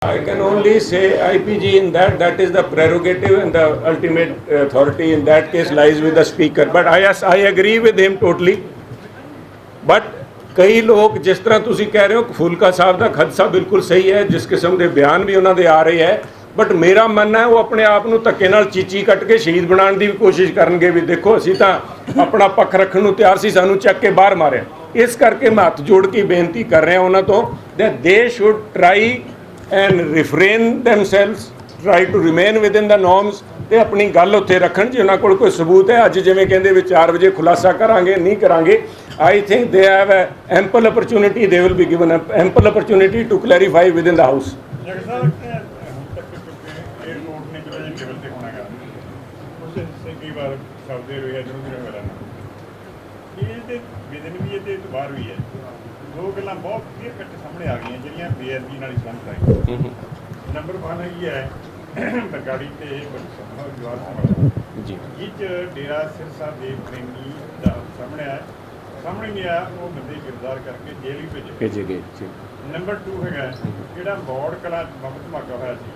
I can only say IPG in that is the prerogative and the ultimate authority in that case lies with the speaker. But yes, I agree with him totally. But ਕਈ ਲੋਕ ਜਿਸ ਤਰ੍ਹਾਂ ਤੁਸੀਂ ਕਹਿ ਰਹੇ ਹੋ ਫੂਲਕਾ ਸਾਹਿਬ ਦਾ ਖਦਸ਼ਾ ਬਿਲਕੁਲ ਸਹੀ ਹੈ, ਜਿਸ ਕਿਸਮ ਦੇ ਬਿਆਨ ਵੀ ਉਹਨਾਂ ਦੇ ਆ ਰਹੇ ਹੈ, ਬਟ ਮੇਰਾ ਮੰਨਣਾ ਹੈ ਉਹ ਆਪਣੇ ਆਪ ਨੂੰ ਧੱਕੇ ਨਾਲ ਚੀਚੀ ਕੱਟ ਕੇ ਸ਼ਹੀਦ ਬਣਾਉਣ ਦੀ ਵੀ ਕੋਸ਼ਿਸ਼ ਕਰਨਗੇ ਵੀ ਦੇਖੋ ਅਸੀਂ ਤਾਂ ਆਪਣਾ ਪੱਖ ਰੱਖਣ ਨੂੰ ਤਿਆਰ ਸੀ, ਸਾਨੂੰ ਚੱਕ ਕੇ ਬਾਹਰ ਮਾਰਿਆ। ਇਸ ਕਰਕੇ ਮੈਂ ਹੱਥ ਜੋੜ ਕੇ ਬੇਨਤੀ ਕਰ ਰਿਹਾ ਉਹਨਾਂ ਤੋਂ that they should try and refrain themselves, try to remain within the norms ਤੇ ਆਪਣੀ ਗੱਲ ਉੱਥੇ ਰੱਖਣ। ਜੇ ਉਹਨਾਂ ਕੋਲ ਕੋਈ ਸਬੂਤ ਹੈ, ਅੱਜ ਜਿਵੇਂ ਕਹਿੰਦੇ ਵੀ 4 ਵਜੇ ਖੁਲਾਸਾ ਕਰਾਂਗੇ, ਨਹੀਂ ਕਰਾਂਗੇ, I think they have an ample opportunity, they will be given an ample opportunity to clarify within the house. दो गल्लां बहुत क्लियर कट सामने आ गई ਜਿਹੜੀਆਂ ਬੇਅਦਬੀ ਨਾਲ ਸੰਬੰਧ ਹੈ। ਨੰਬਰ 1 ਹੈਗੀ ਹੈ ਬਰਗਾੜੀ ਤੇ ਜਵਾਰ ਸਿੰਘ ਜੀ ਇਹ ਡੇਰਾ ਸਿਰਸਾ ਦੇ ਪ੍ਰੇਮੀ ਦਾ ਸਾਹਮਣੇ ਨਹੀਂ ਆਇਆ, ਉਹ ਬੰਦੇ ਗ੍ਰਿਫਤਾਰ ਕਰਕੇ ਜੇਲ੍ਹ ਵੀ ਭੇਜੇ ਗਏ। ਨੰਬਰ 2 ਹੈਗਾ ਜਿਹੜਾ ਬੌੜ ਕਲਾ ਬੰਬ ਧਮਾਕਾ ਹੋਇਆ ਸੀ,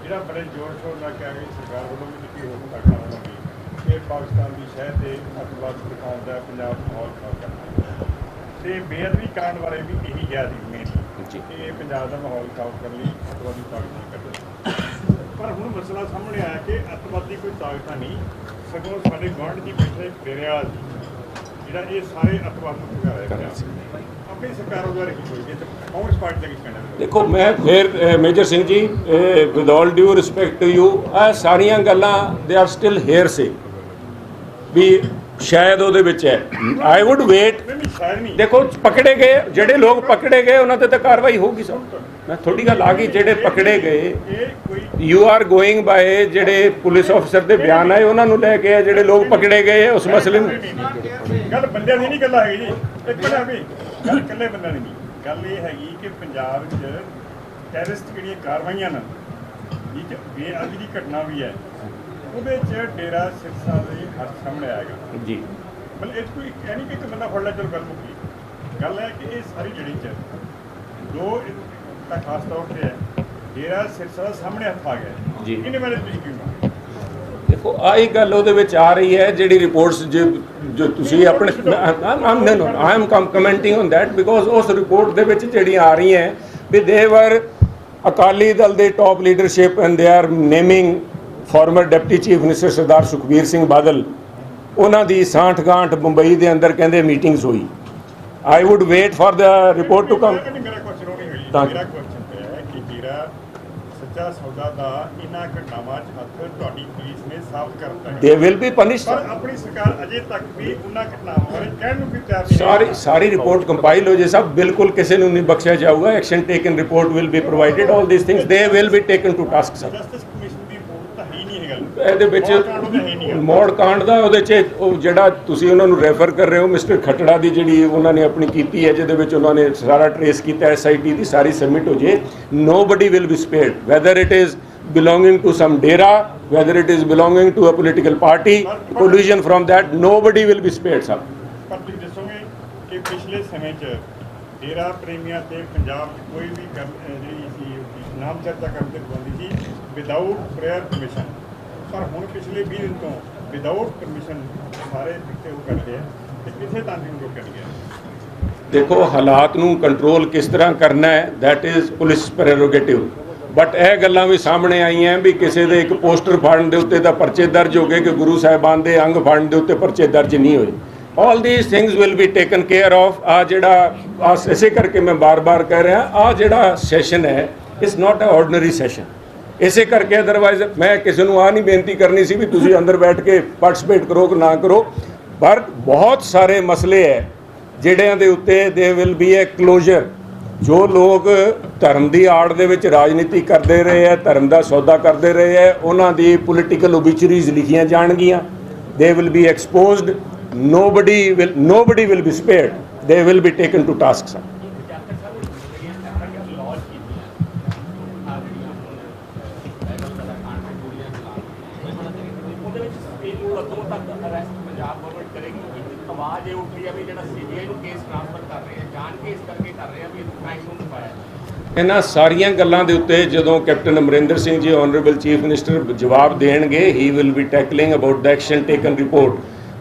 ਜਿਹੜਾ ਬੜੇ ਜ਼ੋਰ ਸ਼ੋਰ ਨਾਲ ਕਿਹਾ ਗਿਆ ਸਰਕਾਰ ਵੱਲੋਂ ਵੀ ਦਿੱਤੀ ਹੋ ਸਕਦਾ ਹੋਵੇਗੀ ਕਿ ਪਾਕਿਸਤਾਨ ਦੀ ਸ਼ਹਿਰ ਤੇ ਅੱਤਵਾਦ ਦਿਖਾਉਣ ਦਾ ਪੰਜਾਬ ਮਾਹੌਲ ਖਰਾਬ ਕਰਨਾ ਤੇ ਬੇਅਦਬੀ ਕਾਂਡ ਬਾਰੇ ਵੀ ਇਹੀ ਕਿਹਾ ਸੀ ਮੇਨ ਕਿ ਪੰਜਾਬ ਦਾ ਮਾਹੌਲ ਖਰਾਬ ਕਰਨ ਲਈ ਅੱਤਵਾਦੀ ਤਾਕਤਾਂ ਕਰਦੇ। ਪਰ ਹੁਣ ਮਸਲਾ ਸਾਹਮਣੇ ਆਇਆ ਕਿ ਅੱਤਵਾਦੀ ਕੋਈ ਤਾਕਤਾਂ ਨਹੀਂ, ਸਗੋਂ ਸਾਡੇ ਗੁਆਂਢ ਦੀ ਬੈਠੇ ਡੇਰੇ ਵਾਲਾ ਸੀ ਜਿਹੜਾ ਇਹ ਸਾਰੇ ਅੱਤਵਾਦ ਨੂੰ ਭਗਾ ਰਿਹਾ ਸੀ। ਆਪਣੀ ਸਰਕਾਰ ਦੁਆਰਾ ਕੀ ਹੋਈ ਤੇ ਕਾਂਗਰਸ ਪਾਰਟੀ ਦਾ ਕੀ ਕਹਿਣਾ? ਦੇਖੋ ਮੈਂ ਫਿਰ Major Singh ji with all due respect to you, ਇਹ ਸਾਰੀਆਂ ਗੱਲਾਂ they are still hearsay ਵੀ ਸ਼ਾਇਦ ਉਹਦੇ ਵਿੱਚ ਹੈ। I would wait. ਦੇਖੋ ਪਕੜੇ ਗਏ ਜਿਹੜੇ ਲੋਕ ਪਕੜੇ ਗਏ ਉਹਨਾਂ ਤੇ ਤਾਂ ਕਾਰਵਾਈ ਹੋਊਗੀ ਸਰ। ਮੈਂ ਥੋੜੀ ਗੱਲ ਆ ਗਈ ਜਿਹੜੇ ਪਕੜੇ ਗਏ, ਯੂ ਆਰ ਗੋਇੰਗ ਬਾਏ ਜਿਹੜੇ ਪੁਲਿਸ ਅਫਸਰ ਦੇ ਬਿਆਨ ਆਏ ਉਹਨਾਂ ਨੂੰ ਲੈ ਕੇ ਜਿਹੜੇ ਲੋਕ ਪਕੜੇ ਗਏ ਉਸ ਮਸਲੇ ਨੂੰ। ਗੱਲ ਬੰਦਿਆਂ ਦੀ ਨਹੀਂ ਗੱਲ ਹੈਗੀ ਜੀ, ਇੱਕ ਮਿੰਟ ਵੀ ਗੱਲ ਇਕੱਲੇ ਬੰਦਿਆਂ ਦੀ ਨਹੀਂ, ਗੱਲ ਇਹ ਹੈਗੀ ਕਿ ਪੰਜਾਬ 'ਚ ਟੈਰਰਿਸਟ ਜਿਹੜੀਆਂ ਕਾਰਵਾਈਆਂ ਨੇ ਇਹ ਬੇਅਦਬੀ ਦੀ ਘਟਨਾ ਵੀ ਹੈ, ਉਹਦੇ 'ਚ ਡੇਰਾ ਸਿਰਸਾ ਦੇ ਹੱਥ ਸਾਹਮਣੇ ਆਏਗਾ ਜੀ। ਮਤਲਬ ਇਹ ਕੋਈ ਇਹ ਨਹੀਂ ਕਿ ਇੱਕ ਬੰਦਾ ਫੜ ਲਿਆ ਚਲੋ ਗੱਲ ਮੁੱਕੀ। ਗੱਲ ਹੈ ਕਿ ਇਹ ਸਾਰੀ ਜਿਹੜੀ 'ਚ ਦੋ ਤਾਂ ਖਾਸ ਤੌਰ 'ਤੇ ਹੈ ਡੇਰਾ ਸਿਰਸਾ ਦਾ ਸਾਹਮਣੇ ਹੱਥ ਆ ਗਿਆ ਜੀ। ਇਹਨੇ ਬਾਰੇ ਤੁਸੀਂ ਕੀ? ਦੇਖੋ ਆਹੀ ਗੱਲ ਉਹਦੇ ਵਿੱਚ ਆ ਰਹੀ ਹੈ ਜਿਹੜੀ ਰਿਪੋਰਟਸ ਜੋ ਤੁਸੀਂ ਆਪਣੇ I am commenting on that because ਉਸ ਰਿਪੋਰਟ ਦੇ ਵਿੱਚ ਜਿਹੜੀਆਂ ਆ ਰਹੀਆਂ ਹੈ ਵੀ ਦੇ ਵਰ ਅਕਾਲੀ ਦਲ ਦੇ top leadership and they are naming former deputy chief minister Sardar Sukhbir Singh Badal, ਉਹਨਾਂ ਦੀ ਸਾਂਠ ਗਾਂਠ ਮੁੰਬਈ ਦੇ ਅੰਦਰ ਕਹਿੰਦੇ ਮੀਟਿੰਗਸ ਹੋਈ। I would wait for the report to come. ਮੇਰਾ ਕੁਐਸਚਨ ਉਹ ਨਹੀਂ ਹੋਈ, ਮੇਰਾ ਕੁਐਸਚਨ ਇਹ ਹੈ ਕਿ ਜਿਹੜਾ ਸੱਚਾ ਸੌਦਾ ਦਾ ਇਹਨਾਂ ਘਟਨਾਵਾਂ 'ਚ ਹੱਥ ਤੁਹਾਡੀ ਪੁਲਿਸ ਨੇ ਸਾਫ਼ ਕਰਤਾ ਹੈ, ਦੇ ਵਿਲ ਬੀ ਪਨਿਸ਼ਡ। ਪਰ ਆਪਣੀ ਸਰਕਾਰ ਅਜੇ ਤੱਕ ਵੀ ਉਹਨਾਂ ਘਟਨਾਵਾਂ ਬਾਰੇ ਕਹਿਣ ਨੂੰ ਵੀ ਤਿਆਰ ਨਹੀਂ। ਸਾਰੀ ਰਿਪੋਰਟ ਕੰਪਾਈਲ ਹੋ ਜੇ ਸਭ, ਬਿਲਕੁਲ ਕਿਸੇ ਨੂੰ ਨਹੀਂ ਬਖਸ਼ਿਆ ਜਾਊਗਾ। Action taken report will be provided, all these things they will be taken to task sir. ਇਹਦੇ ਵਿੱਚ ਮੋੜ ਕਾਂਡ ਦਾ ਉਹਦੇ 'ਚ ਉਹ ਜਿਹੜਾ ਤੁਸੀਂ ਉਹਨਾਂ ਨੂੰ ਰੈਫਰ ਕਰ ਰਹੇ ਹੋ ਮਿਸਟਰ ਖੱਟੜਾ ਦੀ ਜਿਹੜੀ ਉਹਨਾਂ ਨੇ ਆਪਣੀ ਕੀਤੀ ਹੈ, ਜਿਹਦੇ ਵਿੱਚ ਉਹਨਾਂ ਨੇ ਸਾਰਾ ਟਰੇਸ ਕੀਤਾ SIT ਦੀ ਸਾਰੀ ਸਬਮਿਟ ਹੋ ਜੇ, nobody will be ਸਪੇਅਰਡ whether it is belonging to some dera, whether it is belonging to a political party, collusion from that, nobody will be spared sir। ਪਰ ਤੁਸੀਂ ਦੱਸੋਗੇ ਕਿ ਪਿਛਲੇ ਸਮੇਂ 'ਚ ਡੇਰਾ ਪ੍ਰੇਮੀਆਂ ਤੇ ਪੰਜਾਬ 'ਚ ਕੋਈ ਵੀ ਜਿਹੜੀ ਸੀ ਨਾਮ ਚਰਚਾ ਕਰਨ ਤੇ ਪਾਬੰਦੀ ਸੀ ਵਿਦਆਊਟ ਪ੍ਰਾਇਰ ਪਰਮਿਸ਼ਨ, ਪਰ ਹੁਣ ਪਿਛਲੇ 20 ਦਿਨ ਤੋਂ ਵਿਦਆਊਟ ਪਰਮਿਸ਼ਨ ਸਾਰੇ ਦਿੱਤੇ ਉਹ ਕਰਦੇ ਆ ਤੇ ਕਿਸੇ ਤਾਂਦੀ ਨੂੰ ਰੋਕਿਆ ਨਹੀਂ ਗਿਆ। ਦੇਖੋ ਹਾਲਾਤ ਨੂੰ ਕੰਟਰੋਲ ਕਿਸ ਤਰ੍ਹਾਂ ਕਰਨਾ ਹੈ that is police prerogative, but ਇਹ ਗੱਲਾਂ ਵੀ ਸਾਹਮਣੇ ਆਈਆਂ ਵੀ ਕਿਸੇ ਦੇ ਇੱਕ ਪੋਸਟਰ ਫਾੜਨ ਦੇ ਉੱਤੇ ਤਾਂ ਪਰਚੇ ਦਰਜ ਹੋ ਗਏ ਕਿ ਗੁਰੂ ਸਾਹਿਬਾਨ ਦੇ ਅੰਗ ਫਾੜਨ ਦੇ ਉੱਤੇ ਪਰਚੇ ਦਰਜ ਨਹੀਂ ਹੋਏ। ਆਲ these things will be taken care of. ਆ ਜਿਹੜਾ ਇਸੇ ਕਰਕੇ ਮੈਂ ਬਾਰ-ਬਾਰ ਕਹਿ ਰਿਹਾ ਆ ਜਿਹੜਾ ਸੈਸ਼ਨ ਹੈ it's not a ordinary session. ਇਸੇ ਕਰਕੇ ਅਦਰਵਾਈਜ਼ ਮੈਂ ਕਿਸੇ ਨੂੰ ਨਹੀਂ ਬੇਨਤੀ ਕਰਨੀ ਸੀ ਵੀ ਤੁਸੀਂ ਅੰਦਰ ਬੈਠ ਕੇ ਪਾਰਟਿਸਿਪੇਟ ਕਰੋ ਕਿ ਨਾ ਕਰੋ, ਪਰ ਬਹੁਤ ਸਾਰੇ ਮਸਲੇ ਹੈ ਜਿਹੜਿਆਂ ਦੇ ਉੱਤੇ ਦੇ ਵਿਲ ਬੀ ਅ ਕਲੋਜ਼ਰ। ਜੋ ਲੋਕ ਧਰਮ ਦੀ ਆੜ ਦੇ ਵਿੱਚ ਰਾਜਨੀਤੀ ਕਰਦੇ ਰਹੇ ਹੈ, ਧਰਮ ਦਾ ਸੌਦਾ ਕਰਦੇ ਰਹੇ ਹੈ, ਉਹਨਾਂ ਦੀ ਪੋਲੀਟੀਕਲ ਓਬਿਚਰੀਜ਼ ਲਿਖੀਆਂ ਜਾਣਗੀਆਂ। They will be exposed, nobody will be spared, they will be taken to task sir। ਆਵਾਜ਼ ਇਹ ਉੱਠ ਰਹੀ ਹੈ ਵੀ ਜਿਹੜਾ CBI ਨੂੰ ਕੇਸ ਟ੍ਰਾਂਸਫਰ ਕਰ ਰਹੇ ਆ ਜਾਣ ਕੇ ਇਸ ਕਰਕੇ ਕਰ ਰਹੇ ਆ ਵੀ ਕ੍ਰਾਈਮ ਨੂੰ ਪਾਇਆ ਇਹਨਾਂ ਸਾਰੀਆਂ ਗੱਲਾਂ ਦੇ ਉੱਤੇ ਜਦੋਂ captain Amarinder Singh ji honourable chief minister ਜਵਾਬ ਦੇਣਗੇ he will be tackling about the action taken report.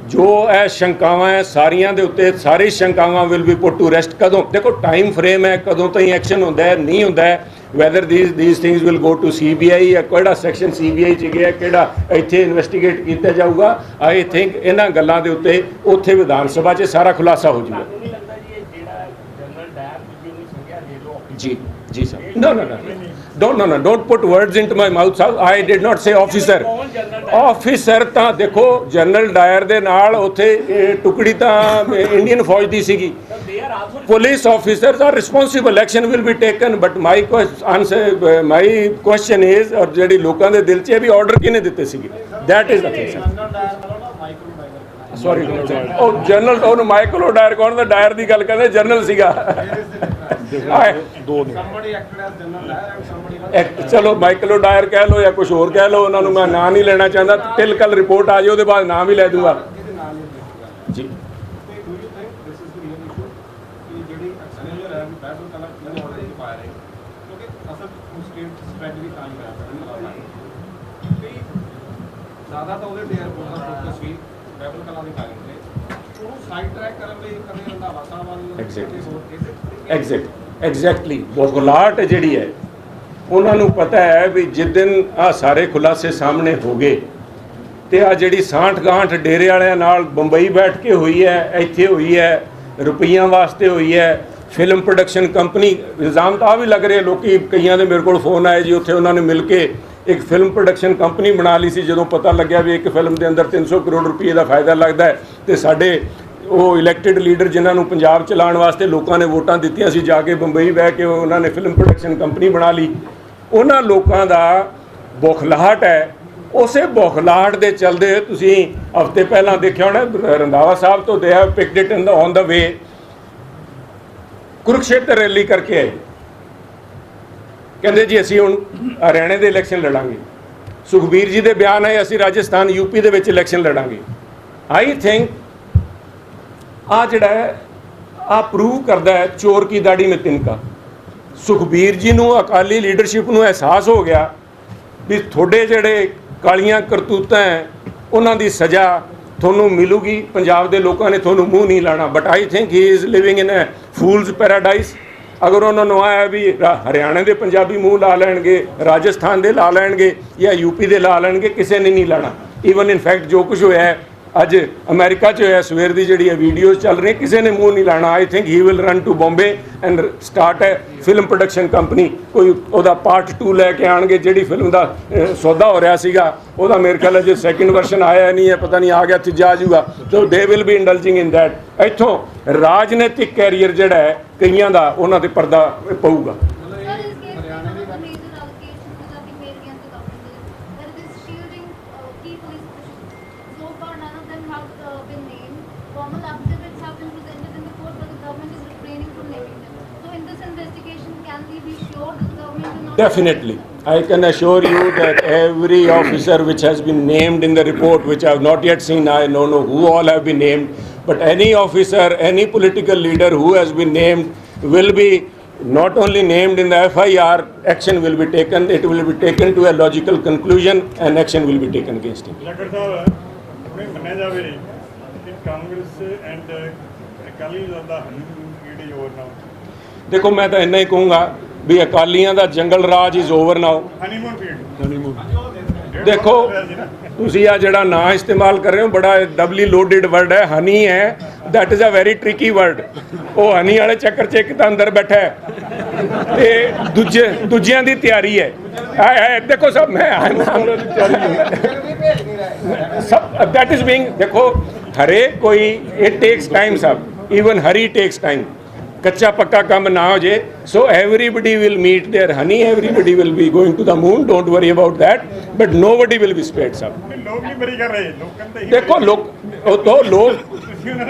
ਜੋ ਇਹ ਸ਼ੰਕਾਵਾਂ ਹੈ ਸਾਰੀਆਂ ਦੇ ਉੱਤੇ ਸਾਰੀ ਸ਼ੰਕਾਵਾਂ will be put to rest. ਕਦੋਂ ਦੇਖੋ ਟਾਈਮ ਫਰੇਮ ਹੈ, ਕਦੋਂ ਤਾਈਂ ਐਕਸ਼ਨ ਹੁੰਦਾ ਹੈ ਨਹੀਂ ਹੁੰਦਾ ਹੈ, weather these things will go to CBI ਜਾਂ ਕਿਹੜਾ ਸੈਕਸ਼ਨ CBI 'ਚ ਗਿਆ, ਕਿਹੜਾ ਇੱਥੇ ਇਨਵੈਸਟੀਗੇਟ ਕੀਤਾ ਜਾਊਗਾ। ਆਈ ਥਿੰਕ ਇਹਨਾਂ ਗੱਲਾਂ ਦੇ ਉੱਤੇ ਉੱਥੇ ਵਿਧਾਨ ਸਭਾ 'ਚ ਸਾਰਾ ਖੁਲਾਸਾ ਹੋ ਜਾਊਗਾ। ਜੀ ਜੀ sir, no, don't put words into my mouth sir, I did not say officer ਤਾਂ ਦੇਖੋ ਜਨਰਲ ਡਾਇਰ ਦੇ ਨਾਲ ਉੱਥੇ ਟੁਕੜੀ ਤਾਂ ਇੰਡੀਅਨ ਫੌਜ ਦੀ ਸੀਗੀ। Police officers are responsible, action will be taken, but my question is ਔਰ ਜਿਹੜੀ ਲੋਕਾਂ ਦੇ ਦਿਲ 'ਚ ਇਹ ਵੀ ਆਰਡਰ ਕਿਹਨੇ ਦਿੱਤੇ ਸੀਗੇ, that is the thing sorry. ਉਹ ਜਨਰਲ ਉਹਨੂੰ ਮਾਈਕਲ ਡਾਇਰ ਕੌਣ ਦਾ ਡਾਇਰ ਦੀ ਗੱਲ ਕਰਦੇ, ਜਨਰਲ ਸੀਗਾ। ਚਲੋ ਮਾਈਕਲ ਡਾਇਰ ਕਹਿ ਲਓ ਜਾਂ ਕੁਝ ਹੋਰ ਕਹਿ ਲਓ, ਉਹਨਾਂ ਨੂੰ ਮੈਂ ਨਾਂ ਨਹੀਂ ਲੈਣਾ ਚਾਹੁੰਦਾ। ਤਿਲ ਕੱਲ ਰਿਪੋਰਟ ਆ ਜਾਏ ਉਹਦੇ ਬਾਅਦ ਨਾਂ ਵੀ ਲੈ ਦੂੰਗਾ ਜੀ। ਜ਼ਿਆਦਾ ਤਾਂ ਉਹਦੇ ਏਅਰਪੋਰਟ ਦਾ ਫੋਕਸ ਵੀ ਬੈਬਲ ਕਲਾਂ ਦੇ ਕਾਰਨ ਤੇ ਉਹਨੂੰ ਸਾਈਡ ਟਰੈਕ ਕਰਨ ਲਈ ਕਦੇ ਰੰਧਾਵਾ ਸਾਹਿਬ ਵੱਲ ਐਗਜ਼ੈਕਟਲੀ ਬੋਗਲਾਟ ਜਿਹੜੀ ਹੈ ਉਹਨਾਂ ਨੂੰ ਪਤਾ ਹੈ ਵੀ ਜਿੱਦਨ ਆ ਸਾਰੇ ਖੁਲਾਸੇ ਸਾਹਮਣੇ ਹੋ ਗਏ ਤੇ ਆ ਜਿਹੜੀ ਸਾਂਠ ਗਾਂਠ ਡੇਰੇ ਵਾਲਿਆਂ ਨਾਲ ਬੰਬਈ ਬੈਠ ਕੇ ਹੋਈ ਹੈ, ਇੱਥੇ ਹੋਈ ਹੈ, ਰੁਪਈਆਂ ਵਾਸਤੇ ਹੋਈ ਹੈ। ਫਿਲਮ ਪ੍ਰੋਡਕਸ਼ਨ ਕੰਪਨੀ ਇਲਜ਼ਾਮ ਤਾਂ ਆ ਵੀ ਲੱਗ ਰਹੇ, ਲੋਕੀ ਕਈਆਂ ਦੇ ਮੇਰੇ ਕੋਲ ਫੋਨ ਆਏ ਜੀ, ਉੱਥੇ ਉਹਨਾਂ ਨੇ ਮਿਲ ਕੇ ਇੱਕ ਫਿਲਮ ਪ੍ਰੋਡਕਸ਼ਨ ਕੰਪਨੀ ਬਣਾ ਲਈ ਸੀ। ਜਦੋਂ ਪਤਾ ਲੱਗਿਆ ਵੀ ਇੱਕ ਫਿਲਮ ਦੇ ਅੰਦਰ 300 ਕਰੋੜ ਰੁਪਏ ਦਾ ਫਾਇਦਾ ਲੱਗਦਾ ਹੈ ਤੇ ਸਾਡੇ ਉਹ ਇਲੈਕਟਿਡ ਲੀਡਰ ਜਿਨ੍ਹਾਂ ਨੂੰ ਪੰਜਾਬ ਚਲਾਉਣ ਵਾਸਤੇ ਲੋਕਾਂ ਨੇ ਵੋਟਾਂ ਦਿੱਤੀਆਂ ਸੀ, ਜਾ ਕੇ ਬੰਬਈ ਬਹਿ ਕੇ ਉਹਨਾਂ ਨੇ ਫਿਲਮ ਪ੍ਰੋਡਕਸ਼ਨ ਕੰਪਨੀ ਬਣਾ ਲਈ। ਉਹਨਾਂ ਲੋਕਾਂ ਦਾ ਬੌਖਲਾਹਟ ਹੈ, ਉਸੇ ਬੌਖਲਾਹਟ ਦੇ ਚੱਲਦੇ ਤੁਸੀਂ ਹਫ਼ਤੇ ਪਹਿਲਾਂ ਦੇਖਿਆ ਹੋਣਾ ਰੰਧਾਵਾ ਸਾਹਿਬ ਤੋਂ they have picked it in on the way Kurukshetra rally ਕਰਕੇ ਆਏ, ਕਹਿੰਦੇ ਜੀ ਅਸੀਂ ਹੁਣ ਹਰਿਆਣੇ ਦੇ ਇਲੈਕਸ਼ਨ ਲੜਾਂਗੇ। ਸੁਖਬੀਰ ਜੀ ਦੇ ਬਿਆਨ ਹੈ ਅਸੀਂ ਰਾਜਸਥਾਨ ਯੂਪੀ ਦੇ ਵਿੱਚ ਇਲੈਕਸ਼ਨ ਲੜਾਂਗੇ। ਆਈ ਥਿੰਕ ਆ ਜਿਹੜਾ ਹੈ ਆ ਪ੍ਰੂਵ ਕਰਦਾ ਹੈ ਚੋਰ ਕੀ ਦਾੜੀ ਮੇਂ ਤਿਨਕਾ। ਸੁਖਬੀਰ ਜੀ ਨੂੰ ਅਕਾਲੀ ਲੀਡਰਸ਼ਿਪ ਨੂੰ ਅਹਿਸਾਸ ਹੋ ਗਿਆ ਵੀ ਤੁਹਾਡੇ ਜਿਹੜੇ ਕਾਲੀਆਂ ਕਰਤੂਤਾਂ ਹੈ ਉਹਨਾਂ ਦੀ ਸਜ਼ਾ ਤੁਹਾਨੂੰ ਮਿਲੂਗੀ, ਪੰਜਾਬ ਦੇ ਲੋਕਾਂ ਨੇ ਤੁਹਾਨੂੰ ਮੂੰਹ ਨਹੀਂ ਲਾਣਾ। But I think he is living in a fool's paradise. ਅਗਰ ਉਹਨਾਂ ਨੂੰ ਆਇਆ ਵੀ ਹਰਿਆਣੇ ਦੇ ਪੰਜਾਬੀ ਮੂੰਹ ਲਾ ਲੈਣਗੇ, ਰਾਜਸਥਾਨ ਦੇ ਲਾ ਲੈਣਗੇ ਜਾਂ ਯੂਪੀ ਦੇ ਲਾ ਲੈਣਗੇ, ਕਿਸੇ ਨੇ ਨਹੀਂ ਲਾਣਾ। ਈਵਨ ਇਨ ਫੈਕਟ ਜੋ ਕੁਝ ਹੋਇਆ ਹੈ ਅੱਜ ਅਮਰੀਕਾ 'ਚ ਹੋਇਆ, ਸਵੇਰ ਦੀ ਜਿਹੜੀ ਇਹ ਵੀਡੀਓਜ਼ ਚੱਲ ਰਹੀ, ਕਿਸੇ ਨੇ ਮੂੰਹ ਨਹੀਂ ਲਾਣਾ। I think he will run to Bombay and start ਹੈ ਫਿਲਮ ਪ੍ਰੋਡਕਸ਼ਨ ਕੰਪਨੀ। ਕੋਈ ਉਹਦਾ ਪਾਰਟ 2 ਲੈ ਕੇ ਆਣਗੇ। ਜਿਹੜੀ ਫਿਲਮ ਦਾ ਸੌਦਾ ਹੋ ਰਿਹਾ ਸੀਗਾ ਉਹਦਾ ਮੇਰੇ ਖਿਆਲ ਜੇ ਸੈਕਿੰਡ ਵਰਸ਼ਨ ਆਇਆ ਨਹੀਂ ਹੈ, ਪਤਾ ਨਹੀਂ ਆ ਗਿਆ ਤੀਜਾ ਆ ਜਾਊਗਾ, ਤਾਂ they will be indulging in that. ਇੱਥੋਂ ਰਾਜਨੀਤਿਕ ਕੈਰੀਅਰ ਜਿਹੜਾ ਹੈ ਕਈਆਂ ਦਾ ਉਹਨਾਂ ਤੇ ਪਰਦਾ ਪਊਗਾ। Definitely. I can assure you that every officer which has been named in the report, which I have not yet seen, I don't know who all have been named, but any officer, any political leader who has been named will be not only named in the FIR, action will be taken, it will be taken to a logical conclusion and action will be taken against him. Dr. Sahab, ਆਪਣੇ ਮੰਨਿਆ ਜਾਵੇ ਕਿ Congress and Akali Dal ਦਾ honey over now. ਦੇਖੋ ਮੈਂ ਤਾਂ ਇੰਨਾ ਹੀ ਕਹੂੰਗਾ ਵੀ ਅਕਾਲੀਆਂ ਦਾ ਜੰਗਲ ਰਾਜ ਇਜ਼ ਓਵਰ ਨਾਓ। ਦੇਖੋ ਤੁਸੀਂ ਆ ਜਿਹੜਾ ਨਾਂ ਇਸਤੇਮਾਲ ਕਰ ਰਹੇ ਹੋ ਬੜਾ ਡਬਲੀ ਲੋਡਡ ਵਰਡ ਹੈ, ਹਨੀ ਹੈ, that is a very tricky word. ਉਹ ਹਨੀ ਵਾਲੇ ਚੱਕਰ 'ਚ ਇੱਕ ਤਾਂ ਅੰਦਰ ਬੈਠਾ ਹੈ ਤੇ ਦੂਜਿਆਂ ਦੀ ਤਿਆਰੀ ਹੈ। ਦੇਖੋ ਸਭ ਮੈਂ ਸਭ ਦੈਟ ਇਜ਼ ਬੀਇੰਗ, ਦੇਖੋ ਹਰੇਕ ਕੋਈ ਇਟ ਟੇਕਸ ਟਾਈਮ ਸਭ, ਈਵਨ ਹਰੀ ਟੇਕਸ ਟਾਈਮ। ਕੱਚਾ ਪੱਕਾ ਕੰਮ ਨਾ ਹੋ ਜੇ। So everybody will meet there honey, everybody will be going to the moon, don't worry about that, but nobody will be spared ਸਭ। ਲੋਕ ਹੀ ਬਰੀ ਕਰ ਰਹੇ ਲੋਕਾਂ ਤੇ। ਦੇਖੋ ਲੋਕ ਉਹ ਤੋਂ ਲੋਕ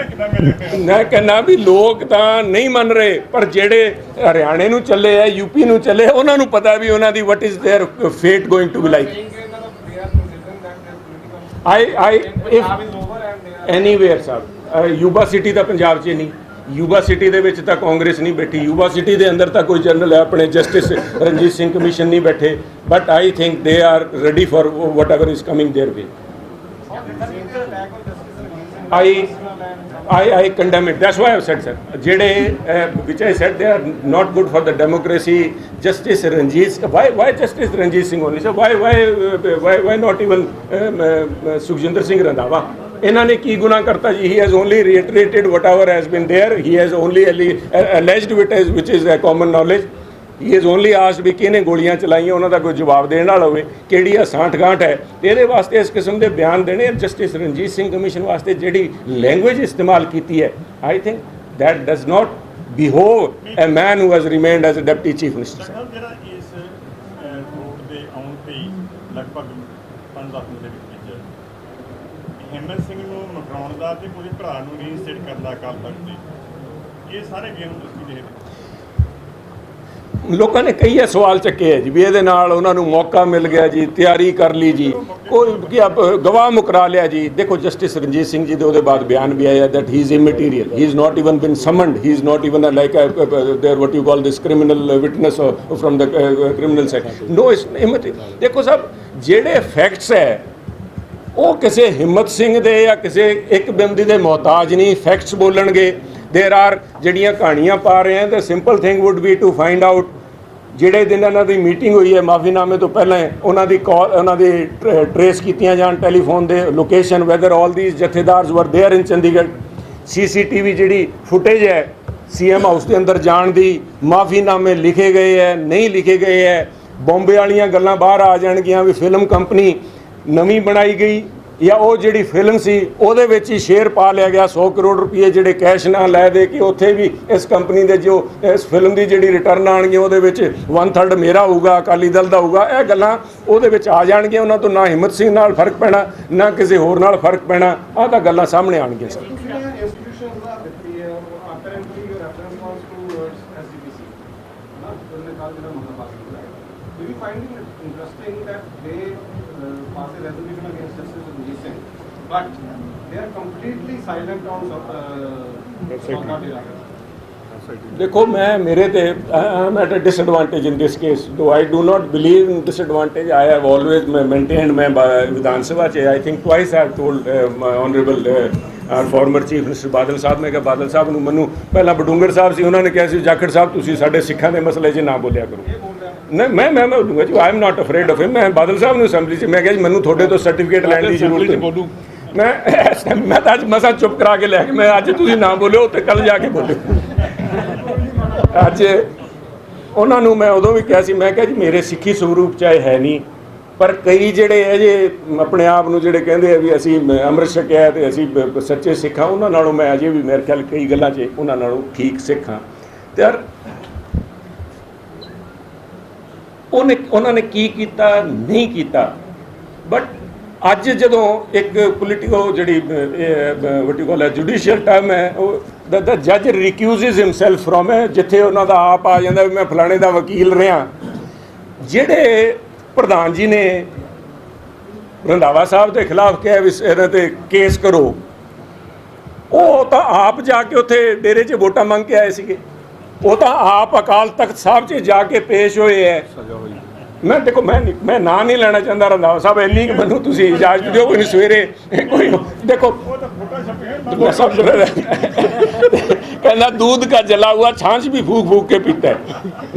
ਮੈਂ ਕਹਿੰਦਾ ਵੀ ਲੋਕ ਤਾਂ ਨਹੀਂ ਮੰਨ ਰਹੇ, ਪਰ ਜਿਹੜੇ ਹਰਿਆਣੇ ਨੂੰ ਚੱਲੇ ਆ, ਯੂਪੀ ਨੂੰ ਚੱਲੇ, ਉਹਨਾਂ ਨੂੰ ਪਤਾ ਵੀ ਉਹਨਾਂ ਦੀ what is their fate going to be like. I if anywhere sir, Yuba city ਤਾਂ ਪੰਜਾਬ 'ਚ ਨਹੀਂ, ਯੂਬਾ ਸਿਟੀ ਦੇ ਵਿੱਚ ਤਾਂ ਕਾਂਗਰਸ ਨਹੀਂ ਬੈਠੀ, ਯੂਬਾ ਸਿਟੀ ਦੇ ਅੰਦਰ ਤਾਂ ਕੋਈ ਜਨਰਲ ਹੈ ਆਪਣੇ ਜਸਟਿਸ ਰਣਜੀਤ ਸਿੰਘ ਕਮਿਸ਼ਨ ਨਹੀਂ ਬੈਠੇ, but I think they are ready for whatever is coming their way. I condemn it. That's why I've said, sir. Which I said they are not good for the democracy. Justice Ranjit, why Justice Ranjit Singh only, sir? Why not even Sukhjinder Singh Randhawa? ਇਹਨਾਂ ਨੇ ਕੀ ਗੁਨਾਹ ਕਰਤਾ ਜੀ? He has only reiterated whatever has been there. He has only alleged which is a common knowledge. He has only asked ਵੀ ਕਿਹਨੇ ਗੋਲੀਆਂ ਚਲਾਈਆਂ, ਉਹਨਾਂ ਦਾ ਕੋਈ ਜਵਾਬ ਦੇਣ ਵਾਲਾ ਹੋਵੇ, ਕਿਹੜੀ ਆ ਸਾਂਠ ਗਾਂਠ ਹੈ, ਤੇ ਇਹਦੇ ਵਾਸਤੇ ਇਸ ਕਿਸਮ ਦੇ ਬਿਆਨ ਦੇਣੇ। ਜਸਟਿਸ ਰਣਜੀਤ ਸਿੰਘ ਕਮਿਸ਼ਨ ਵਾਸਤੇ ਜਿਹੜੀ ਲੈਂਗੁਏਜ ਇਸਤੇਮਾਲ ਕੀਤੀ ਹੈ, I think that does not behove a man who has remained as a deputy chief minister. ਜਿਹੜਾ ਇਸ ਰੋਡ ਦੇ ਆਉਣ ਤੇ ਹੀ ਲਗਭਗ 5-10 ਮਿੰਟ ਦੇ ਵਿੱਚ ਹਿੰਮਤ ਸਿੰਘ ਨੂੰ ਮਟਾਉਣ ਦਾ ਤੇ ਉਹਦੇ ਭਰਾ ਨੂੰ ਰੀਇਨਸਟੇਟ ਕਰਨ ਦਾ ਅਕਾਲ ਤਖਤ ਤੇ, ਇਹ ਸਾਰੇ ਗੇਮ ਤੁਸੀਂ ਦੇਖਦੇ ਲੋਕਾਂ ਨੇ ਕਈ ਇਹ ਸਵਾਲ ਚੱਕੇ ਹੈ ਜੀ ਵੀ ਇਹਦੇ ਨਾਲ ਉਹਨਾਂ ਨੂੰ ਮੌਕਾ ਮਿਲ ਗਿਆ ਜੀ, ਤਿਆਰੀ ਕਰ ਲਈ ਜੀ, ਕੋਈ ਕੀ ਗਵਾਹ ਮੁਕਰਾ ਲਿਆ ਜੀ। ਦੇਖੋ ਜਸਟਿਸ ਰਣਜੀਤ ਸਿੰਘ ਜੀ ਦੇ ਉਹਦੇ ਬਾਅਦ ਬਿਆਨ ਵੀ ਆਇਆ that he is immaterial, he is not even been summoned, he is not even like there what you call this criminal witness from the criminal side, no it's immaterial। ਦੇਖੋ ਸਾਹਿਬ ਜਿਹੜੇ ਫੈਕਟਸ ਹੈ ਉਹ ਕਿਸੇ ਹਿੰਮਤ ਸਿੰਘ ਦੇ ਜਾਂ ਕਿਸੇ ਇੱਕ ਬੰਦੇ ਦੇ ਮੁਹਤਾਜ ਨਹੀਂ, ਫੈਕਟਸ ਬੋਲਣਗੇ। ਦੇਰ ਆਰ ਜਿਹੜੀਆਂ ਕਹਾਣੀਆਂ ਪਾ ਰਹੇ ਹਨ, ਤਾਂ simple thing would be to find out ਜਿਹੜੇ ਦਿਨ ਇਹਨਾਂ ਦੀ ਮੀਟਿੰਗ ਹੋਈ ਹੈ ਮਾਫੀਨਾਮੇ ਤੋਂ ਪਹਿਲਾਂ, ਉਹਨਾਂ ਦੀ ਕਾਲ, ਉਹਨਾਂ ਦੀ ਟਰੇਸ ਕੀਤੀਆਂ ਜਾਣ ਟੈਲੀਫੋਨ ਦੇ ਲੋਕੇਸ਼ਨ, ਵੈਦਰ ਆਲ ਦੀਸ ਜਥੇਦਾਰਸ ਵਰ ਦੇਅਰ ਇਨ ਚੰਡੀਗੜ੍ਹ। CCTV ਜਿਹੜੀ ਫੁਟੇਜ ਹੈ CM ਹਾਊਸ ਦੇ ਅੰਦਰ ਜਾਣ ਦੀ, ਮਾਫੀਨਾਮੇ ਲਿਖੇ ਗਏ ਹੈ ਨਹੀਂ ਲਿਖੇ ਗਏ ਹੈ, ਬੰਬੇ ਵਾਲੀਆਂ ਗੱਲਾਂ ਬਾਹਰ ਆ ਜਾਣਗੀਆਂ ਵੀ ਫਿਲਮ ਕੰਪਨੀ ਨਵੀਂ ਬਣਾਈ ਗਈ ਜਾਂ ਉਹ ਜਿਹੜੀ ਫਿਲਮ ਸੀ ਉਹਦੇ ਵਿੱਚ ਹੀ ਸ਼ੇਅਰ ਪਾ ਲਿਆ ਗਿਆ 100 ਕਰੋੜ ਰੁਪਏ ਜਿਹੜੇ ਕੈਸ਼ ਨਾਲ ਲੈ ਦੇ ਕੇ ਉੱਥੇ ਵੀ ਇਸ ਕੰਪਨੀ ਦੇ ਜੋ ਇਸ ਫਿਲਮ ਦੀ ਜਿਹੜੀ ਰਿਟਰਨ ਆਉਣਗੇ ਉਹਦੇ ਵਿੱਚ 1/3 ਮੇਰਾ ਹੋਊਗਾ, ਅਕਾਲੀ ਦਲ ਦਾ ਹੋਊਗਾ। ਇਹ ਗੱਲਾਂ ਉਹਦੇ ਵਿੱਚ ਆ ਜਾਣਗੀਆਂ, ਉਹਨਾਂ ਤੋਂ ਨਾ ਹਿੰਮਤ ਸਿੰਘ ਨਾਲ ਫਰਕ ਪੈਣਾ ਨਾ ਕਿਸੇ ਹੋਰ ਨਾਲ ਫਰਕ ਪੈਣਾ, ਆਹ ਤਾਂ ਗੱਲਾਂ ਸਾਹਮਣੇ ਆਉਣਗੀਆਂ sir. But they are completely silent on Sawda Dera. देखो मैं मेरे ते I am at a disadvantage in this case, though I do not believe in disadvantage. I have always maintained मैं विधान सभा च I think twice I have told my honourable our former chief minister Badal ਸਾਹਿਬ, ਮੈਂ ਕਿਹਾ ਬਾਦਲ ਸਾਹਿਬ ਨੂੰ, ਮੈਨੂੰ ਪਹਿਲਾਂ ਬਡੂੰਗਰ ਸਾਹਿਬ ਸੀ, ਉਹਨਾਂ ਨੇ ਕਿਹਾ ਸੀ ਜਾਖੜ ਸਾਹਿਬ ਤੁਸੀਂ ਸਾਡੇ ਸਿੱਖਾਂ ਦੇ ਮਸਲੇ 'ਚ ਨਾ ਬੋਲਿਆ ਕਰੋ। ਨਹੀਂ ਮੈਂ ਬੋਲੂੰਗਾ ਜੀ, I am not afraid of him. ਮੈਂ ਬਾਦਲ ਸਾਹਿਬ ਨੂੰ ਅਸੈਂਬਲੀ 'ਚ ਮੈਂ ਕਿਹਾ ਜੀ ਮੈਨੂੰ ਤੁਹਾਡੇ ਤੋਂ ਸਰਟੀਫਿਕੇਟ ਲੈਣ ਦੀ ਜ਼ਰੂਰਤ ਨਹੀਂ, ਮੈਂ ਤਾਂ ਅੱਜ ਮਸਾਂ ਚੁੱਪ ਕਰਾ ਕੇ ਲੈ ਕੇ, ਮੈਂ ਅੱਜ ਤੁਸੀਂ ਨਾ ਬੋਲਿਓ ਤੇ ਕੱਲ ਜਾ ਕੇ ਬੋਲਿਓ। ਅੱਜ ਉਹਨਾਂ ਨੂੰ ਮੈਂ ਉਦੋਂ ਵੀ ਕਿਹਾ ਸੀ, ਮੈਂ ਕਿਹਾ ਜੀ ਮੇਰੇ ਸਿੱਖੀ ਸਰੂਪ ਚਾਹੇ ਹੈ ਨਹੀਂ, ਪਰ ਕਈ ਜਿਹੜੇ ਹੈ ਜੇ ਆਪਣੇ ਆਪ ਨੂੰ ਜਿਹੜੇ ਕਹਿੰਦੇ ਆ ਵੀ ਅਸੀਂ ਅੰਮ੍ਰਿਤ ਛਕਿਆ ਤੇ ਅਸੀਂ ਸੱਚੇ ਸਿੱਖ ਹਾਂ, ਉਹਨਾਂ ਨਾਲੋਂ ਮੈਂ ਅਜੇ ਵੀ ਮੇਰੇ ਖਿਆਲ ਕਈ ਗੱਲਾਂ 'ਚ ਉਹਨਾਂ ਨਾਲੋਂ ਠੀਕ ਸਿੱਖ ਹਾਂ। ਤੇ ਯਾਰ ਉਹਨਾਂ ਨੇ ਕੀ ਕੀਤਾ ਨਹੀਂ ਕੀਤਾ, ਬਟ ਅੱਜ ਜਦੋਂ ਇੱਕ ਪੋਲੀਟੀਕਲ ਜਿਹੜੀ what you call judicial term ਹੈ, ਉਹ ਦ ਜੱਜ ਰਿਕਿਊਜ਼ਸ ਹਿਮਸੈਲਫ ਫਰੋਮ ਹੈ, ਜਿੱਥੇ ਉਹਨਾਂ ਦਾ ਆਪ ਆ ਜਾਂਦਾ ਵੀ ਮੈਂ ਫਲਾਣੇ ਦਾ ਵਕੀਲ ਰਿਹਾ। ਜਿਹੜੇ ਪ੍ਰਧਾਨ ਜੀ ਨੇ ਰੰਧਾਵਾ ਸਾਹਿਬ ਦੇ ਖਿਲਾਫ ਕਿਹਾ ਵੀ ਇਹਨਾਂ 'ਤੇ ਕੇਸ ਕਰੋ, ਉਹ ਤਾਂ ਆਪ ਜਾ ਕੇ ਉੱਥੇ ਡੇਰੇ 'ਚ ਵੋਟਾਂ ਮੰਗ ਕੇ ਆਏ ਸੀਗੇ, ਉਹ ਤਾਂ ਆਪ ਅਕਾਲ ਤਖਤ ਸਾਹਿਬ 'ਚ ਜਾ ਕੇ ਪੇਸ਼ ਹੋਏ ਹੈ। ਮੈਂ ਦੇਖੋ ਮੈਂ ਨਾਂ ਨਹੀਂ ਲੈਣਾ ਚਾਹੁੰਦਾ ਰੰਧਾਵਾ ਸਾਹਿਬ, ਇੰਨੀ ਕਿ ਮੈਨੂੰ ਤੁਸੀਂ ਇਜਾਜ਼ਤ ਦਿਓ ਕੋਈ ਸਵੇਰੇ ਕੋਈ ਦੇਖੋ ਕਹਿੰਦਾ दूध का जला हुआ छाछ भी फूक फूक के पीता है।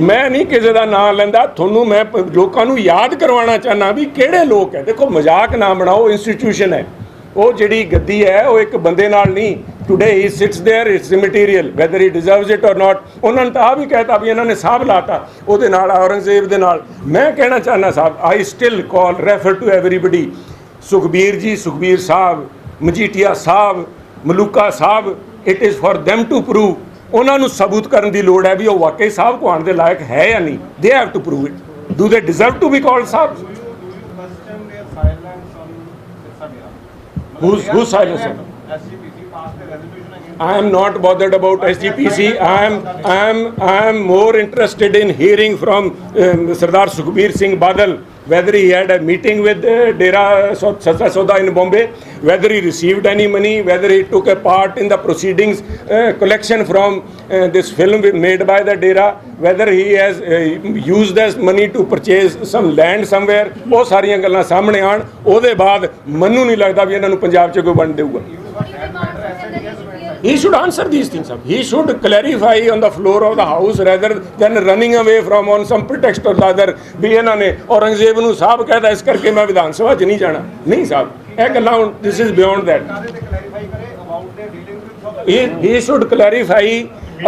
मैं नहीं किसी का नाम ਲੈਂਦਾ, ਤੁਹਾਨੂੰ ਮੈਂ ਲੋਕਾਂ ਨੂੰ ਯਾਦ ਕਰਵਾਉਣਾ ਚਾਹੁੰਦਾ ਵੀ ਕਿਹੜੇ ਲੋਕ ਹੈ। ਦੇਖੋ ਮਜ਼ਾਕ ਨਾ ਬਣਾਓ, ਇੰਸਟੀਟਿਊਸ਼ਨ ਹੈ, ਉਹ ਜਿਹੜੀ ਗੱਦੀ ਹੈ ਉਹ ਇੱਕ ਬੰਦੇ ਨਾਲ ਨਹੀਂ। Today he sits there, it's immaterial whether he deserves it or not. ਉਹਨਾਂ ਨੇ ਤਾਂ ਆ ਵੀ ਕਹਿਤਾ ਵੀ ਇਹਨਾਂ ਨੇ ਸਾਹਬ ਲਾਤਾ ਉਹਦੇ ਨਾਲ, ਔਰੰਗਜ਼ੇਬ ਦੇ ਨਾਲ। ਮੈਂ ਕਹਿਣਾ ਚਾਹੁੰਦਾ ਸਾਹਿਬ, I still call refer to everybody, Sukhbir ji, Sukhbir sahib, Majithia sahib, Maluka sahib, it is for them to prove। ਉਹਨਾਂ ਨੂੰ ਸਬੂਤ ਕਰਨ ਦੀ ਲੋੜ ਹੈ ਵੀ ਉਹ ਵਾਕਈ ਸਾਹਿਬ ਕਹਾਉਣ ਦੇ ਲਾਇਕ ਹੈ ਜਾਂ ਨਹੀਂ। They have to prove it. Do they deserve to be called sahib? Whose silence? SGPC passed a resolution against I am not bothered about SGPC. I am more interested in hearing from Sardar Sukhbir Singh Badal whether he had a meeting with Dera Sasta Soda in Bombay, whether he received any money, whether he took a part in the proceedings, collection from this film made by the Dera, whether he has used this money to purchase some land somewhere. ਉਹ ਸਾਰੀਆਂ ਗੱਲਾਂ ਸਾਹਮਣੇ ਆਣ, ਉਹਦੇ ਬਾਅਦ ਮੈਨੂੰ ਨਹੀਂ ਲੱਗਦਾ ਵੀ ਇਹਨਾਂ ਨੂੰ ਪੰਜਾਬ 'ਚ ਕੋਈ ਵੰਡ ਦੇਊਗਾ। He should answer these things. He should clarify on the floor of the house rather than running away from on some pretext or the other. ਵੀ ਇਹਨਾਂ ਨੇ ਔਰੰਗਜ਼ੇਬ ਨੂੰ ਸਾਹਿਬ ਕਹਿਦਾ ਇਸ ਕਰਕੇ ਮੈਂ ਵਿਧਾਨ ਸਭਾ 'ਚ ਨਹੀਂ ਜਾਣਾ। ਨਹੀਂ ਸਾਹਿਬ, ਇਹ ਗੱਲਾਂ ਹੁਣ this is beyond that. He should clarify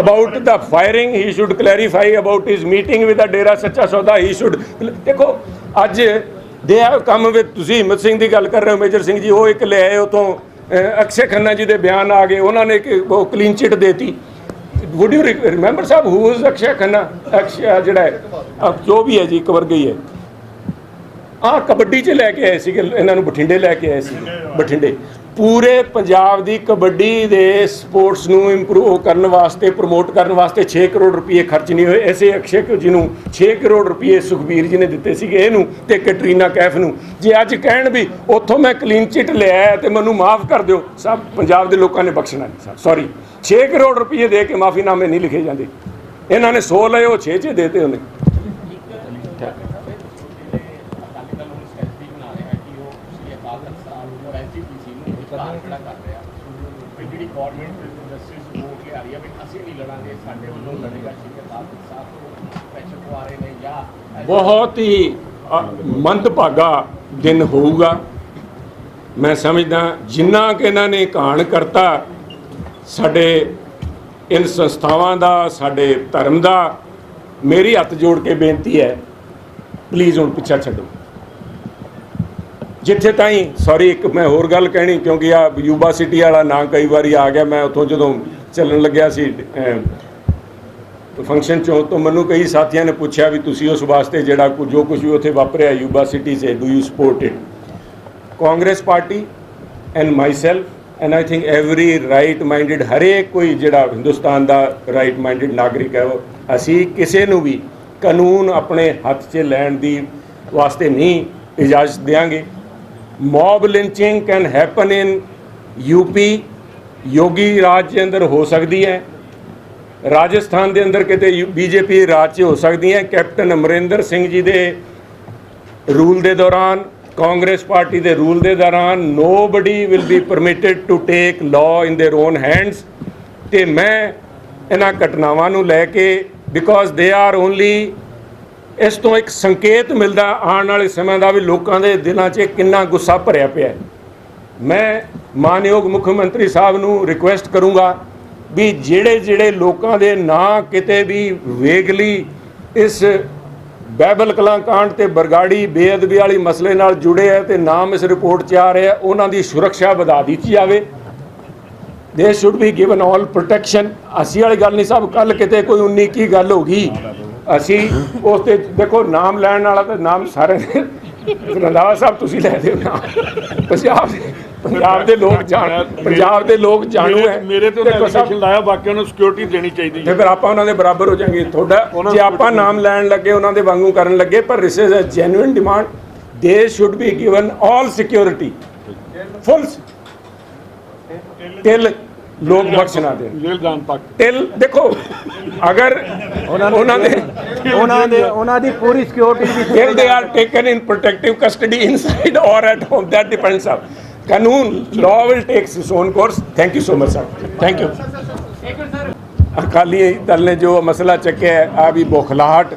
about the firing. He should clarify about his meeting with the Dera Sacha Sauda. He should ਦੇਖੋ ਅੱਜ they have come with ਤੁਸੀਂ ਹਿੰਮਤ ਸਿੰਘ ਦੀ ਗੱਲ ਕਰ ਰਹੇ ਹੋ, ਮੇਜਰ ਸਿੰਘ ਜੀ, ਉਹ ਇੱਕ ਲੈ ਆਏ ਉਤੋਂ ਅਕਸ਼ੇ ਖੰਨਾ ਜੀ ਦੇ ਬਿਆਨ ਆ ਗਏ, ਉਹਨਾਂ ਨੇ ਇੱਕ ਉਹ ਕਲੀਨ ਚਿਟ ਦੇਤੀ। Wood you remember Sahib who is Akshay Khanna? Akshay ਜਿਹੜਾ ਹੈ ਜੋ ਵੀ ਹੈ ਜੀ, ਕਵਰ ਗਈ ਹੈ, ਆਹ ਕਬੱਡੀ 'ਚ ਲੈ ਕੇ ਆਏ ਸੀਗੇ ਇਹਨਾਂ ਨੂੰ, ਬਠਿੰਡੇ ਲੈ ਕੇ ਆਏ ਸੀ। ਬਠਿੰਡੇ ਪੂਰੇ ਪੰਜਾਬ ਦੀ ਕਬੱਡੀ ਦੇ ਸਪੋਰਟਸ ਨੂੰ ਇੰਪਰੂਵ ਕਰਨ ਵਾਸਤੇ, ਪ੍ਰਮੋਟ ਕਰਨ ਵਾਸਤੇ 6 ਕਰੋੜ ਰੁਪਏ ਖਰਚ ਨਹੀਂ ਹੋਏ। ਐਸੇ ਅਕਸ਼ੇ ਜੀ ਨੂੰ 6 ਕਰੋੜ ਰੁਪਏ ਸੁਖਬੀਰ ਜੀ ਨੇ ਦਿੱਤੇ ਸੀਗੇ ਇਹਨੂੰ ਤੇ ਕੈਟਰੀਨਾ ਕੈਫ ਨੂੰ। ਜੇ ਅੱਜ ਕਹਿਣ ਵੀ ਉੱਥੋਂ ਮੈਂ ਕਲੀਨ ਚਿਟ ਲਿਆ ਤੇ ਮੈਨੂੰ ਮਾਫ ਕਰ ਦਿਓ, ਸਭ ਪੰਜਾਬ ਦੇ ਲੋਕਾਂ ਨੇ ਬਖਸ਼ਣਾ ਨਹੀਂ ਸਾਹਿਬ, ਸੌਰੀ। 6 ਕਰੋੜ ਰੁਪਏ ਦੇ ਕੇ ਮਾਫੀਨਾਮੇ ਨਹੀਂ ਲਿਖੇ ਜਾਂਦੇ। ਇਹਨਾਂ ਨੇ 100 ਲਏ, ਉਹ 6 ਦੇਤੇ ਉਹਨੇ। ਬਹੁਤ ਹੀ ਮੰਦਭਾਗਾ ਦਿਨ ਹੋਊਗਾ। ਮੈਂ ਸਮਝਦਾ ਜਿੰਨਾ ਕਿ ਇਹਨਾਂ ਨੇ ਘਾਣ ਕਰਤਾ ਸਾਡੇ ਇਨ ਸੰਸਥਾਵਾਂ ਦਾ, ਸਾਡੇ ਧਰਮ ਦਾ, ਮੇਰੀ ਹੱਥ ਜੋੜ ਕੇ ਬੇਨਤੀ ਹੈ, ਪਲੀਜ਼ ਹੁਣ ਪਿੱਛਾ ਛੱਡੋ। ਜਿੱਥੇ ਤਾਈਂ ਸੌਰੀ ਇੱਕ ਮੈਂ ਹੋਰ ਗੱਲ ਕਹਿਣੀ, ਕਿਉਂਕਿ ਆ ਯੂਬਾ ਸਿਟੀ ਵਾਲਾ ਨਾਂ ਕਈ ਵਾਰੀ ਆ ਗਿਆ। ਮੈਂ ਉੱਥੋਂ ਜਦੋਂ ਚੱਲਣ ਲੱਗਿਆ ਸੀ ਫੰਕਸ਼ਨ 'ਚੋਂ, ਤਾਂ ਮੈਨੂੰ ਕਈ ਸਾਥੀਆਂ ਨੇ ਪੁੱਛਿਆ ਵੀ ਤੁਸੀਂ ਉਸ ਵਾਸਤੇ ਜਿਹੜਾ ਜੋ ਕੁਝ ਵੀ ਉੱਥੇ ਵਾਪਰਿਆ ਯੂਬਾ ਸਿਟੀ 'ਚ, do you support it? Congress party and my self and I think every right minded, ਹਰੇਕ ਕੋਈ ਜਿਹੜਾ ਹਿੰਦੁਸਤਾਨ ਦਾ ਰਾਈਟ ਮਾਈਂਡਡ ਨਾਗਰਿਕ ਹੈ, ਅਸੀਂ ਕਿਸੇ ਨੂੰ ਵੀ ਕਾਨੂੰਨ ਆਪਣੇ ਹੱਥ 'ਚ ਲੈਣ ਦੀ ਵਾਸਤੇ ਨਹੀਂ ਇਜਾਜ਼ਤ ਦੇਵਾਂਗੇ। Mob lynching can happen in UP, Yogi राज के अंदर हो सकती है, राजस्थान के अंदर किते बीजेपी राज च हो सकती है। कैप्टन अमरिंदर सिंह जी के रूल के दौरान, कांग्रेस पार्टी के रूल के दौरान nobody will be permitted to take law in their own hands. तो मैं इन्हां घटनावां नूं लैके बिकॉज दे आर ओनली, इस तो एक संकेत मिलता आने वाले समय का भी लोगों के दिलों च कितना गुस्सा भरिया पिया। मैं मानयोग मुख्यमंत्री साहब नूं रिक्वेस्ट करूँगा भी ਜਿਹੜੇ ਜਿਹੜੇ ਲੋਕਾਂ ਦੇ ਨਾਂ ਕਿਤੇ ਵੀ ਵੇਗਲੀ ਇਸ ਬਾਈਬਲ ਕਲਾਂ ਕਾਂਡ ਤੇ ਬਰਗਾੜੀ ਬੇਅਦਬੀ ਵਾਲੀ ਮਸਲੇ ਨਾਲ ਜੁੜੇ ਹੈ ਤੇ ਨਾਮ ਇਸ ਰਿਪੋਰਟ 'ਚ ਆ ਰਿਹਾ, ਉਹਨਾਂ ਦੀ ਸੁਰੱਖਿਆ ਵਧਾ ਦਿੱਤੀ ਜਾਵੇ। ਦੇ should be given all protection. ਅਸੀਂ ਵਾਲੀ ਗੱਲ ਨਹੀਂ ਸਾਹਿਬ, ਕੱਲ ਕਿਤੇ ਕੋਈ 19 ਕੀ ਗੱਲ ਹੋ ਗਈ, ਅਸੀਂ ਉਸ 'ਤੇ ਦੇਖੋ ਨਾਮ ਲੈਣ ਵਾਲਾ ਤਾਂ ਨਾਮ ਸਾਰੇ ਰੰਧਾਵਾ ਸਾਹਿਬ ਤੁਸੀਂ ਲੈ ਦਿਓ ਨਾਮ। ਪੰਜਾਬ ਦੇ ਲੋਕ ਜਾਣ, ਪੰਜਾਬ ਦੇ ਲੋਕ ਜਾਣੂ ਹੈ। ਮੇਰੇ ਤੇ ਐਪਲੀਕੇਸ਼ਨ ਲਾਇਆ, ਬਾਕੀ ਨੂੰ ਸਿਕਿਉਰਿਟੀ ਦੇਣੀ ਚਾਹੀਦੀ ਹੈ। ਫਿਰ ਆਪਾਂ ਉਹਨਾਂ ਦੇ ਬਰਾਬਰ ਹੋ ਜਾਾਂਗੇ। ਤੁਹਾਡਾ ਜੇ ਆਪਾਂ ਨਾਮ ਲੈਣ ਲੱਗੇ, ਉਹਨਾਂ ਦੇ ਵਾਂਗੂ ਕਰਨ ਲੱਗੇ, ਪਰ this is a genuine demand. They should be given all security full till ਲੋਕ ਬਖਸ਼ਣਾ ਦੇ ਜੇਲ੍ਹ ਜਾਣ ਤੱਕ। ਟਿਲ ਦੇਖੋ ਅਗਰ ਉਹਨਾਂ ਦੀ ਪੂਰੀ security till they are taken in protective custody inside or at home, that depends on ਕਾਨੂੰਨ। law will take its own course. Thank you so much sir. Thank you. Akali Dal ਨੇ ਜੋ ਮਸਲਾ ਚੱਕਿਆ ਆ ਵੀ ਬੋਖਲਾਹਟ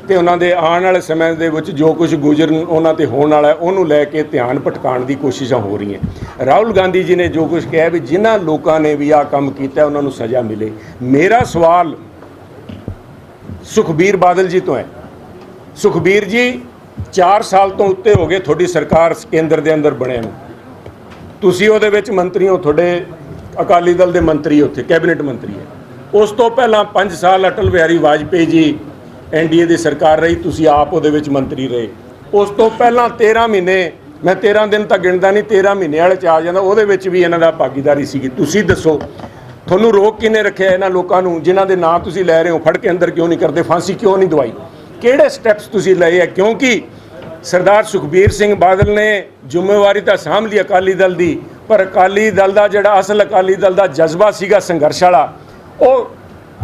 ਤੇ ਉਹਨਾਂ ਦੇ ਆਉਣ ਵਾਲੇ ਸਮੇਂ ਦੇ ਵਿੱਚ ਜੋ ਕੁਝ ਗੁਜ਼ਰਨ ਉਹਨਾਂ ਤੇ ਹੋਣ ਵਾਲਾ ਉਹਨੂੰ ਲੈ ਕੇ ਧਿਆਨ ਭਟਕਾਉਣ ਦੀ ਕੋਸ਼ਿਸ਼ਾਂ ਹੋ ਰਹੀਆਂ। ਰਾਹੁਲ ਗਾਂਧੀ ਜੀ ਨੇ ਜੋ ਕੁਝ ਕਿਹਾ ਵੀ ਜਿਨ੍ਹਾਂ ਲੋਕਾਂ ਨੇ ਵੀ ਆਹ ਕੰਮ ਕੀਤਾ ਉਹਨਾਂ ਨੂੰ ਸਜ਼ਾ ਮਿਲੇ। ਮੇਰਾ ਸਵਾਲ ਸੁਖਬੀਰ ਬਾਦਲ ਜੀ ਤੋਂ ਹੈ। ਸੁਖਬੀਰ ਜੀ 4 ਸਾਲ ਤੋਂ ਉੱਤੇ ਹੋ ਗਏ ਤੁਹਾਡੀ ਸਰਕਾਰ ਕੇਂਦਰ ਦੇ ਅੰਦਰ ਬਣੇ ਨੂੰ, ਤੁਸੀਂ ਉਹਦੇ ਵਿੱਚ ਮੰਤਰੀ ਹੋ, ਤੁਹਾਡੇ ਅਕਾਲੀ ਦਲ ਦੇ ਮੰਤਰੀ ਉੱਥੇ ਕੈਬਨਿਟ ਮੰਤਰੀ ਹੈ। ਉਸ ਤੋਂ ਪਹਿਲਾਂ 5 ਸਾਲ ਅਟਲ ਬਿਹਾਰੀ ਵਾਜਪੇਈ ਜੀ NDA ਦੀ ਸਰਕਾਰ ਰਹੀ, ਤੁਸੀਂ ਆਪ ਉਹਦੇ ਵਿੱਚ ਮੰਤਰੀ ਰਹੇ। ਉਸ ਤੋਂ ਪਹਿਲਾਂ 13 ਮਹੀਨੇ, ਮੈਂ 13 ਦਿਨ ਤਾਂ ਗਿਣਦਾ ਨਹੀਂ, 13 ਮਹੀਨੇ ਵਾਲੇ 'ਚ ਆ ਜਾਂਦਾ, ਉਹਦੇ ਵਿੱਚ ਵੀ ਇਹਨਾਂ ਦਾ ਭਾਗੀਦਾਰੀ ਸੀਗੀ। ਤੁਸੀਂ ਦੱਸੋ ਤੁਹਾਨੂੰ ਰੋਕ ਕਿਹਨੇ ਰੱਖਿਆ ਇਹਨਾਂ ਲੋਕਾਂ ਨੂੰ ਜਿਨ੍ਹਾਂ ਦੇ ਨਾਂ ਤੁਸੀਂ ਲੈ ਰਹੇ ਹੋ? ਫੜ ਕੇ ਅੰਦਰ ਕਿਉਂ ਨਹੀਂ ਕਰਦੇ? ਫਾਂਸੀ ਕਿਉਂ ਨਹੀਂ ਦਵਾਈ? ਕਿਹੜੇ ਸਟੈਪਸ ਤੁਸੀਂ ਲਏ ਹੈ? ਕਿਉਂਕਿ ਸਰਦਾਰ ਸੁਖਬੀਰ ਸਿੰਘ ਬਾਦਲ ਨੇ ਜ਼ਿੰਮੇਵਾਰੀ ਤਾਂ ਸਾਂਭ ਲਈ ਅਕਾਲੀ ਦਲ ਦੀ, ਪਰ ਅਕਾਲੀ ਦਲ ਦਾ ਜਿਹੜਾ ਅਸਲ ਅਕਾਲੀ ਦਲ ਦਾ ਜਜ਼ਬਾ ਸੀਗਾ ਸੰਘਰਸ਼ ਵਾਲਾ, ਉਹ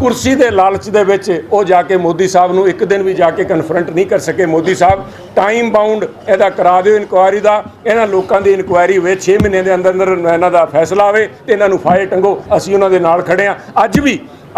ਕੁਰਸੀ ਦੇ ਲਾਲਚ ਦੇ ਵਿੱਚ ਉਹ ਜਾ ਕੇ ਮੋਦੀ ਸਾਹਿਬ ਨੂੰ ਇੱਕ ਦਿਨ ਵੀ ਜਾ ਕੇ ਕਨਫਰੰਟ ਨਹੀਂ ਕਰ ਸਕੇ। ਮੋਦੀ ਸਾਹਿਬ ਟਾਈਮ ਬਾਉਂਡ ਇਹਦਾ ਕਰਾ ਦਿਓ ਇਨਕੁਆਇਰੀ ਦਾ, ਇਹਨਾਂ ਲੋਕਾਂ ਦੀ ਇਨਕੁਆਇਰੀ ਹੋਵੇ, 6 ਮਹੀਨੇ ਦੇ ਅੰਦਰ ਅੰਦਰ ਇਹਨਾਂ ਦਾ ਫੈਸਲਾ ਆਵੇ ਤੇ ਇਹਨਾਂ ਨੂੰ ਫਾਹੇ ਟੰਗੋ। ਅਸੀਂ ਉਹਨਾਂ ਦੇ ਨਾਲ ਖੜੇ ਹਾਂ।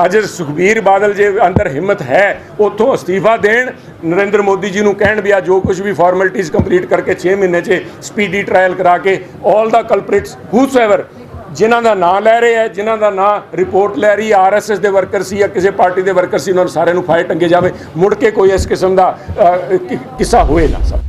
ਅੱਜ ਸੁਖਬੀਰ ਬਾਦਲ ਜੇ ਅੰਦਰ ਹਿੰਮਤ ਹੈ ਉੱਥੋਂ ਅਸਤੀਫਾ ਦੇਣ, ਨਰਿੰਦਰ ਮੋਦੀ ਜੀ ਨੂੰ ਕਹਿਣ ਵੀ ਆ ਜੋ ਕੁਝ ਵੀ ਫਾਰਮੈਲਿਟੀਜ਼ ਕੰਪਲੀਟ ਕਰਕੇ 6 ਮਹੀਨੇ 'ਚ ਸਪੀਡੀ ਟ੍ਰਾਇਲ ਕਰਾ ਕੇ ਆਲ ਦਾ ਕਲਪ੍ਰਿਟਸ ਹੂਸਐਵਰ ਜਿਨ੍ਹਾਂ ਦਾ ਨਾਂ ਲੈ ਰਹੇ ਹੈ, ਜਿਨ੍ਹਾਂ ਦਾ ਨਾਂ ਰਿਪੋਰਟ ਲੈ ਰਹੀ RSS ਦੇ ਵਰਕਰ ਸੀ ਜਾਂ ਕਿਸੇ ਪਾਰਟੀ ਦੇ ਵਰਕਰ ਸੀ, ਉਹਨਾਂ ਨੂੰ ਸਾਰਿਆਂ ਨੂੰ ਫਾਹੇ ਟੰਗੇ ਜਾਵੇ। ਮੁੜ ਕੇ ਕੋਈ ਇਸ ਕਿਸਮ ਦਾ ਕਿੱਸਾ ਹੋਏ ਨਾ। ਸਭ